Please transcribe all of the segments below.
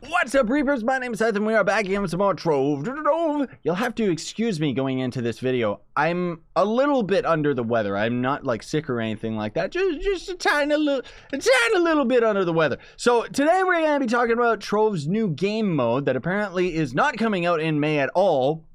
What's up, Reapers? My name is Seth, and we are back again with some more Trove. You'll have to excuse me going into this video. I'm a little bit under the weather. I'm not like sick or anything like that. Just a tiny little bit under the weather. So today we're going to be talking about Trove's new game mode that apparently is not coming out in May at all,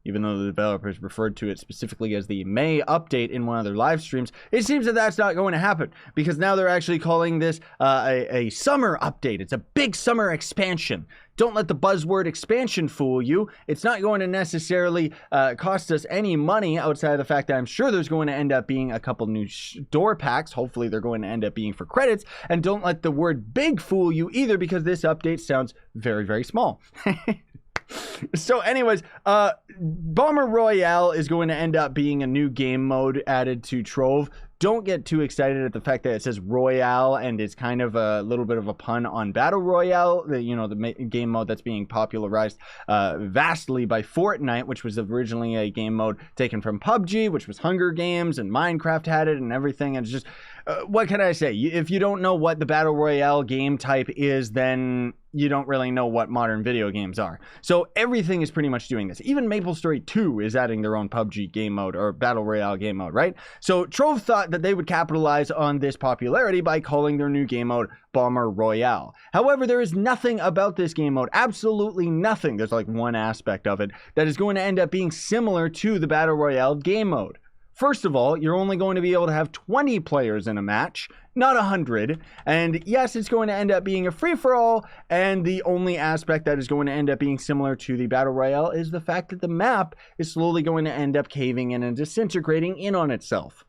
even though the developers referred to it specifically as the May update in one of their live streams. It seems that that's not going to happen, because now they're actually calling this a summer update. It's a big summer expansion. Don't let the buzzword expansion fool you. It's not going to necessarily cost us any money outside of the fact that I'm sure there's going to end up being a couple new store packs. Hopefully they're going to end up being for credits. And don't let the word big fool you either, because this update sounds very, very small. So anyways, Bomber Royale is going to end up being a new game mode added to Trove. Don't get too excited at the fact that it says Royale and it's kind of a little bit of a pun on Battle Royale, the game mode that's being popularized vastly by Fortnite, which was originally a game mode taken from PUBG, which was Hunger Games, and Minecraft had it and everything. And it's just, what can I say? If you don't know what the Battle Royale game type is, then you don't really know what modern video games are. So everything is pretty much doing this. Even MapleStory 2 is adding their own PUBG game mode or Battle Royale game mode, right? So Trove thought that they would capitalize on this popularity by calling their new game mode Bomber Royale. However, there is nothing about this game mode, absolutely nothing. There's like one aspect of it that is going to end up being similar to the Battle Royale game mode. First of all, you're only going to be able to have 20 players in a match, not 100. And yes, it's going to end up being a free-for-all. And the only aspect that is going to end up being similar to the Battle Royale is the fact that the map is slowly going to end up caving in and disintegrating in on itself.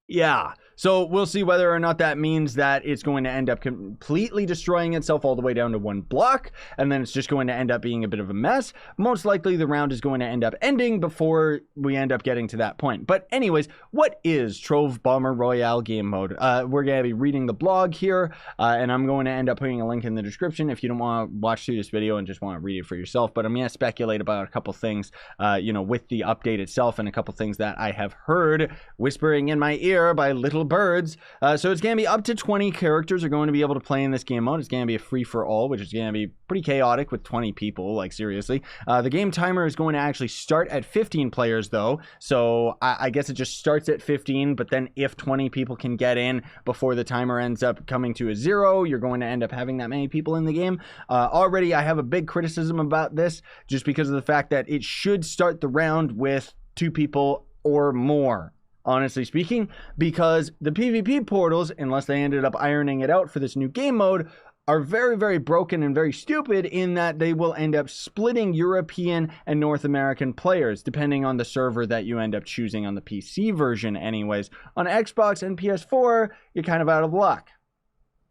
Yeah, so we'll see whether or not that means that it's going to end up completely destroying itself all the way down to one block, and then it's just going to end up being a bit of a mess. Most likely the round is going to end up ending before we end up getting to that point. But anyways, what is Trove Bomber Royale game mode? We're going to be reading the blog here, and I'm going to end up putting a link in the description if you don't want to watch through this video and just want to read it for yourself. But I'm going to speculate about a couple things, with the update itself, and a couple things that I have heard whispering in my ear by little birds. So it's going to be up to 20 characters are going to be able to play in this game mode. It's going to be a free-for-all, which is going to be pretty chaotic with 20 people, like seriously. The game timer is going to actually start at 15 players, though. So I guess it just starts at 15, but then if 20 people can get in before the timer ends up coming to a 0, you're going to end up having that many people in the game. Already, I have a big criticism about this, just because of the fact that it should start the round with 2 people or more, honestly speaking, because the PvP portals, unless they ended up ironing it out for this new game mode, are very, very broken and very stupid in that they will end up splitting European and North American players, depending on the server that you end up choosing on the PC version anyways. On Xbox and PS4, you're kind of out of luck.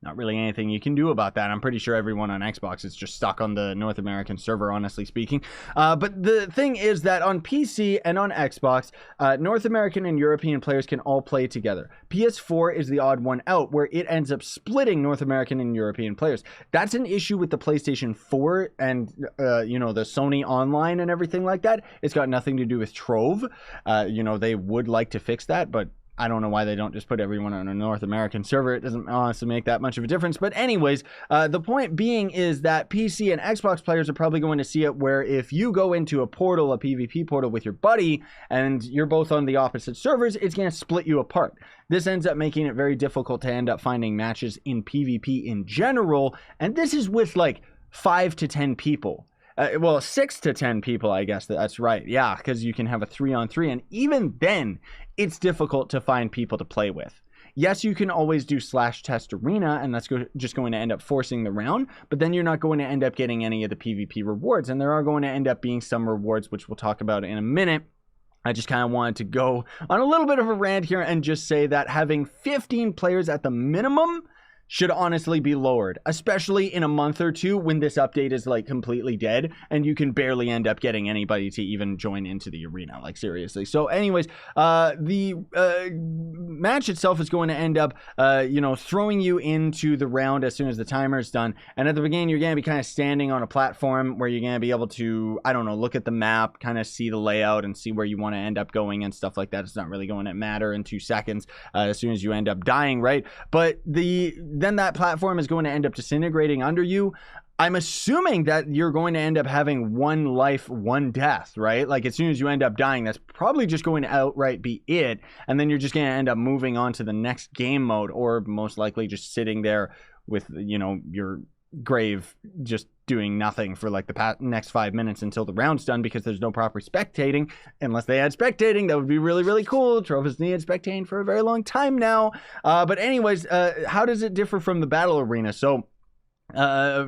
Not really anything you can do about that. I'm pretty sure everyone on Xbox is just stuck on the North American server, honestly speaking. But the thing is that on PC and on Xbox, North American and European players can all play together. PS4 is the odd one out, where it ends up splitting North American and European players. That's an issue with the PlayStation 4 and, the Sony Online and everything like that. It's got nothing to do with Trove. They would like to fix that, but I don't know why they don't just put everyone on a North American server. It doesn't honestly make that much of a difference. But anyways, the point being is that PC and Xbox players are probably going to see it where if you go into a portal, a PvP portal with your buddy, and you're both on the opposite servers, it's going to split you apart. This ends up making it very difficult to end up finding matches in PvP in general. And this is with like 5 to 10 people. 6 to 10 people, I guess. That's right. Yeah, because you can have a 3-on-3. And even then, it's difficult to find people to play with. Yes, you can always do /test arena, and that's just going to end up forcing the round. But then you're not going to end up getting any of the PvP rewards. And there are going to end up being some rewards, which we'll talk about in a minute. I just kind of wanted to go on a little bit of a rant here and just say that having 15 players at the minimum should honestly be lowered, especially in a month or two when this update is like completely dead and you can barely end up getting anybody to even join into the arena, like seriously. So anyways, the match itself is going to end up, throwing you into the round as soon as the timer is done. And at the beginning, you're going to be kind of standing on a platform where you're going to be able to, look at the map, kind of see the layout and see where you want to end up going and stuff like that. It's not really going to matter in 2 seconds as soon as you end up dying, right? But the then that platform is going to end up disintegrating under you. I'm assuming that you're going to end up having one life, one death, right? Like as soon as you end up dying, that's probably just going to outright be it. And then you're just going to end up moving on to the next game mode, or most likely just sitting there with, you know, your grave just doing nothing for like the next 5 minutes until the round's done, because there's no proper spectating. Unless they had spectating, that would be really, really cool. Trove has needed spectating for a very long time now. But anyways, how does it differ from the battle arena? So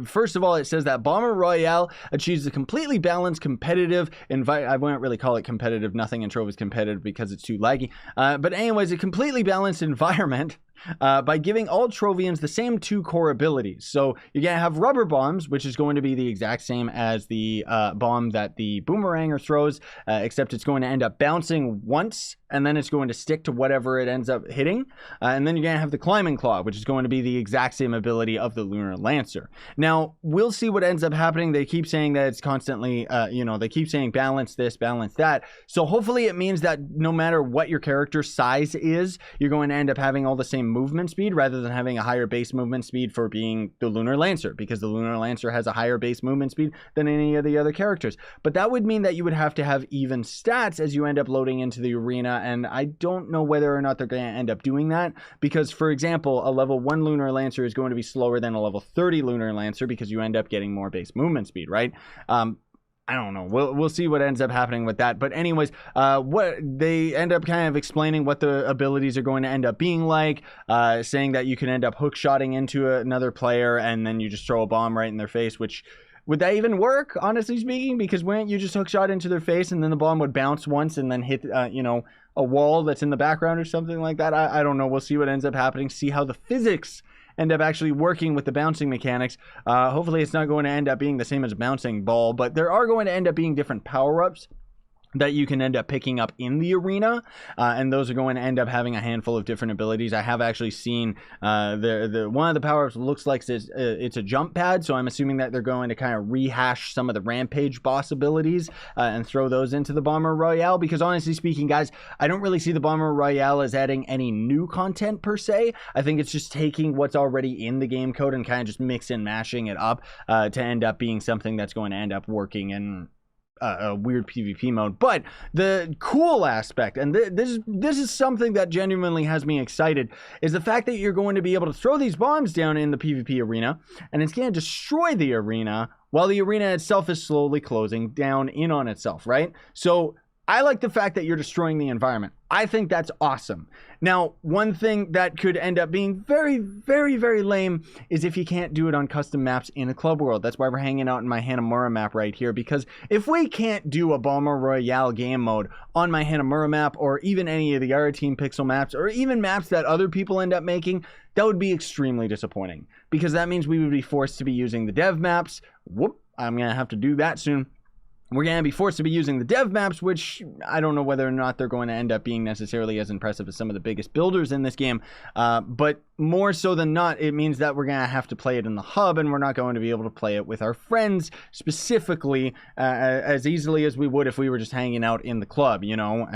first of all, it says that Bomber Royale achieves a completely balanced, competitive I wouldn't really call it competitive. Nothing in Trove is competitive because it's too laggy. But anyways, a completely balanced environment by giving all Trovians the same 2 core abilities. So you're going to have rubber bombs, which is going to be the exact same as the bomb that the boomeranger throws, except it's going to end up bouncing once, and then it's going to stick to whatever it ends up hitting. And then you're going to have the climbing claw, which is going to be the exact same ability of the lunar lancer. Now, we'll see what ends up happening. They keep saying that it's constantly, you know, they keep saying balance this, balance that. So hopefully it means that no matter what your character size is, you're going to end up having all the same movement speed, rather than having a higher base movement speed for being the lunar lancer, because the lunar lancer has a higher base movement speed than any of the other characters. But that would mean that you would have to have even stats as you end up loading into the arena, and I don't know whether or not they're going to end up doing that, because for example, a level 1 lunar lancer is going to be slower than a level 30 lunar lancer, because you end up getting more base movement speed, right? I don't know. We'll see what ends up happening with that. But anyways, what they end up kind of explaining what the abilities are going to end up being like, saying that you can end up hook-shotting into another player and then you just throw a bomb right in their face, which would that even work, honestly speaking? Because wouldn't you just hook-shot into their face and then the bomb would bounce once and then hit, you know, a wall that's in the background or something like that? I don't know. We'll see what ends up happening. See how the physics end up actually working with the bouncing mechanics. Hopefully it's not going to end up being the same as a bouncing ball, but there are going to end up being different power-ups that you can end up picking up in the arena, and those are going to end up having a handful of different abilities. I have actually seen the one of the power-ups looks like it's a jump pad, so I'm assuming that they're going to kind of rehash some of the Rampage boss abilities and throw those into the Bomber Royale, because honestly speaking, guys, I don't really see the Bomber Royale as adding any new content per se. I think it's just taking what's already in the game code and kind of just mix and mashing it up to end up being something that's going to end up working in a weird PvP mode. But the cool aspect, and this is something that genuinely has me excited, is the fact that you're going to be able to throw these bombs down in the PvP arena, and it's going to destroy the arena while the arena itself is slowly closing down in on itself, right? So I like the fact that you're destroying the environment. I think that's awesome. Now, one thing that could end up being very, very, very lame is if you can't do it on custom maps in a club world. That's why we're hanging out in my Hanamura map right here, because if we can't do a Bomber Royale game mode on my Hanamura map, or even any of the other Team Pixel maps, or even maps that other people end up making, that would be extremely disappointing, because that means we would be forced to be using the dev maps. Whoop, I'm going to have to do that soon. We're going to be forced to be using the dev maps, which I don't know whether or not they're going to end up being necessarily as impressive as some of the biggest builders in this game. But more so than not, it means that we're going to have to play it in the hub, and we're not going to be able to play it with our friends specifically as easily as we would if we were just hanging out in the club, you know.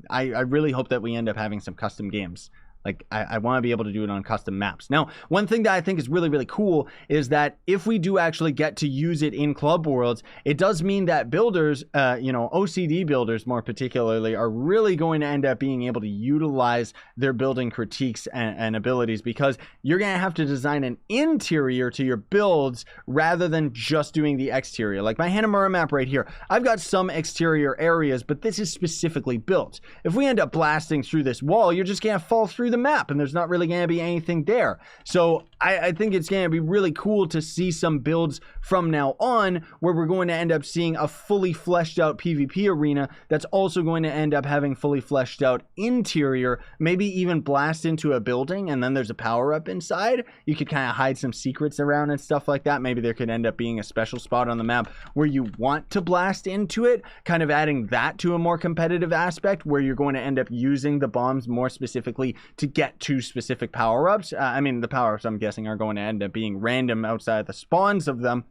I really hope that we end up having some custom games. Like, I want to be able to do it on custom maps. Now, one thing that I think is really, really cool is that if we do actually get to use it in club worlds, it does mean that builders, you know, OCD builders more particularly, are really going to end up being able to utilize their building critiques and abilities, because you're going to have to design an interior to your builds rather than just doing the exterior. Like my Hanamura map right here, I've got some exterior areas, but this is specifically built. If we end up blasting through this wall, you're just going to fall through the map, and there's not really going to be anything there. So I think it's going to be really cool to see some builds from now on where we're going to end up seeing a fully fleshed out PvP arena that's also going to end up having fully fleshed out interior, maybe even blast into a building and then there's a power up inside. You could kind of hide some secrets around and stuff like that. Maybe there could end up being a special spot on the map where you want to blast into it, kind of adding that to a more competitive aspect where you're going to end up using the bombs more specifically to get to specific power-ups. I mean, the power-ups I'm guessing are going to end up being random outside the spawns of them.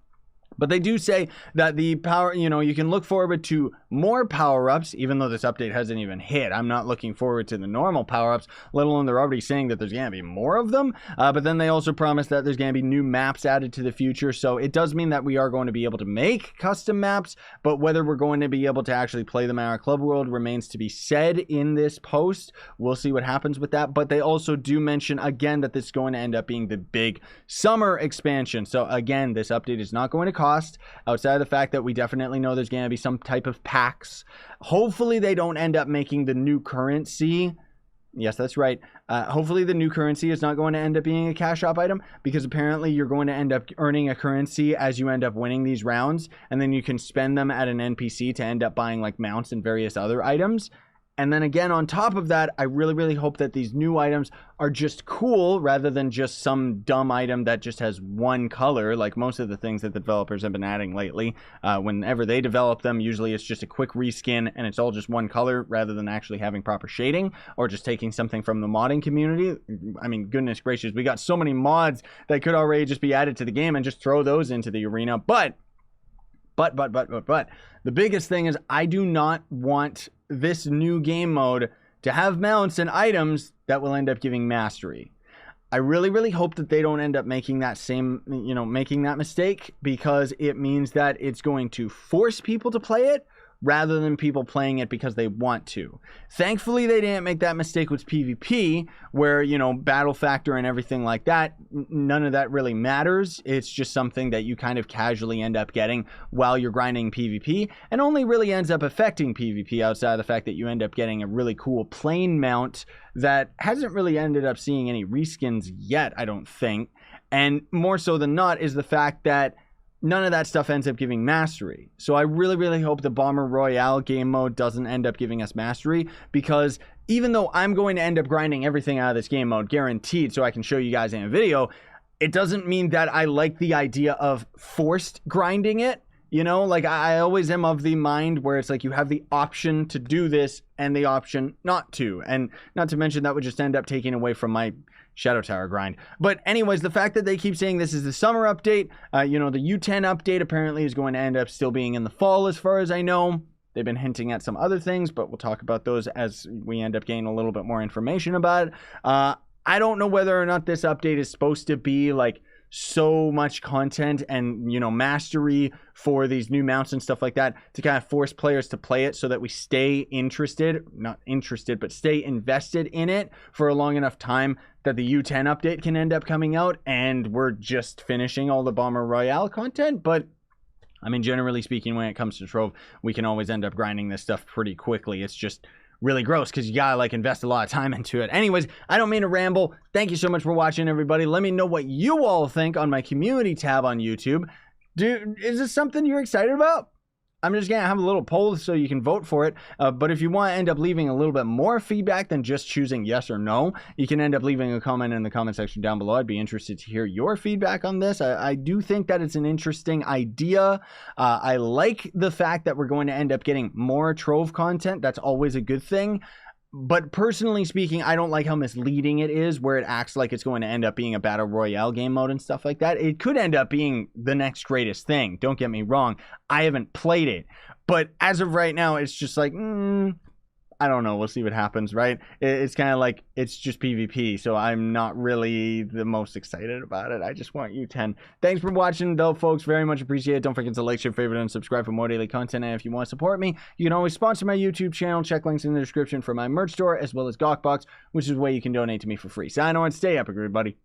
But they do say that the power, you know, you can look forward to more power-ups, even though this update hasn't even hit. I'm not looking forward to the normal power-ups, let alone they're already saying that there's going to be more of them. But then they also promised that there's going to be new maps added to the future. So it does mean that we are going to be able to make custom maps, but whether we're going to be able to actually play them in our club world remains to be said in this post. We'll see what happens with that. But they also do mention again that this is going to end up being the big summer expansion. So again, this update is not going to cost, outside of the fact that we definitely know there's going to be some type of packs. Hopefully they don't end up making the new currency. Yes, that's right. Hopefully the new currency is not going to end up being a cash shop item, because apparently you're going to end up earning a currency as you end up winning these rounds, and then you can spend them at an NPC to end up buying like mounts and various other items. And then again, on top of that, I really, really hope that these new items are just cool rather than just some dumb item that just has one color, like most of the things that the developers have been adding lately. Whenever they develop them, usually it's just a quick reskin and it's all just one color rather than actually having proper shading or just taking something from the modding community. I mean, goodness gracious, we got so many mods that could already just be added to the game and just throw those into the arena. But the biggest thing is I do not want this new game mode to have mounts and items that will end up giving mastery. I really, really hope that they don't end up making that same, making that mistake, because it means that it's going to force people to play it rather than people playing it because they want to. Thankfully, they didn't make that mistake with PvP, where, battle factor and everything like that, none of that really matters. It's just something that you kind of casually end up getting while you're grinding PvP, and only really ends up affecting PvP outside of the fact that you end up getting a really cool plane mount that hasn't really ended up seeing any reskins yet, I don't think. And more so than not is the fact that none of that stuff ends up giving mastery. So I really, really hope the Bomber Royale game mode doesn't end up giving us mastery, because even though I'm going to end up grinding everything out of this game mode, guaranteed, so I can show you guys in a video, it doesn't mean that I like the idea of forced grinding it. Like I always am of the mind where it's like you have the option to do this and the option not to. And not to mention that would just end up taking away from my Shadow Tower grind. But anyways, the fact that they keep saying this is the summer update, the U10 update apparently is going to end up still being in the fall as far as I know. They've been hinting at some other things, but we'll talk about those as we end up getting a little bit more information about it. I don't know whether or not this update is supposed to be like so much content and mastery for these new mounts and stuff like that to kind of force players to play it so that we stay not interested, but stay invested in it for a long enough time that the U10 update can end up coming out and we're just finishing all the Bomber Royale content. But I mean, generally speaking, when it comes to Trove, we can always end up grinding this stuff pretty quickly. It's just really gross because you gotta invest a lot of time into it. Anyways, I don't mean to ramble. Thank you so much for watching, everybody. Let me know what you all think on my community tab on YouTube. Is this something you're excited about? I'm just gonna have a little poll so you can vote for it. But if you want to end up leaving a little bit more feedback than just choosing yes or no, you can end up leaving a comment in the comment section down below. I'd be interested to hear your feedback on this. I do think that it's an interesting idea. I like the fact that we're going to end up getting more Trove content. That's always a good thing. But personally speaking, I don't like how misleading it is, where it acts like it's going to end up being a Battle Royale game mode and stuff like that. It could end up being the next greatest thing. Don't get me wrong. I haven't played it. But as of right now, it's just like, I don't know. We'll see what happens, right? It's kind of like, it's just PvP. So I'm not really the most excited about it. I just want U10. Thanks for watching, though, folks. Very much appreciate it. Don't forget to like, share, favorite, and subscribe for more daily content. And if you want to support me, you can always sponsor my YouTube channel. Check links in the description for my merch store, as well as Gawkbox, which is a way you can donate to me for free. Sign on. Stay up, everybody.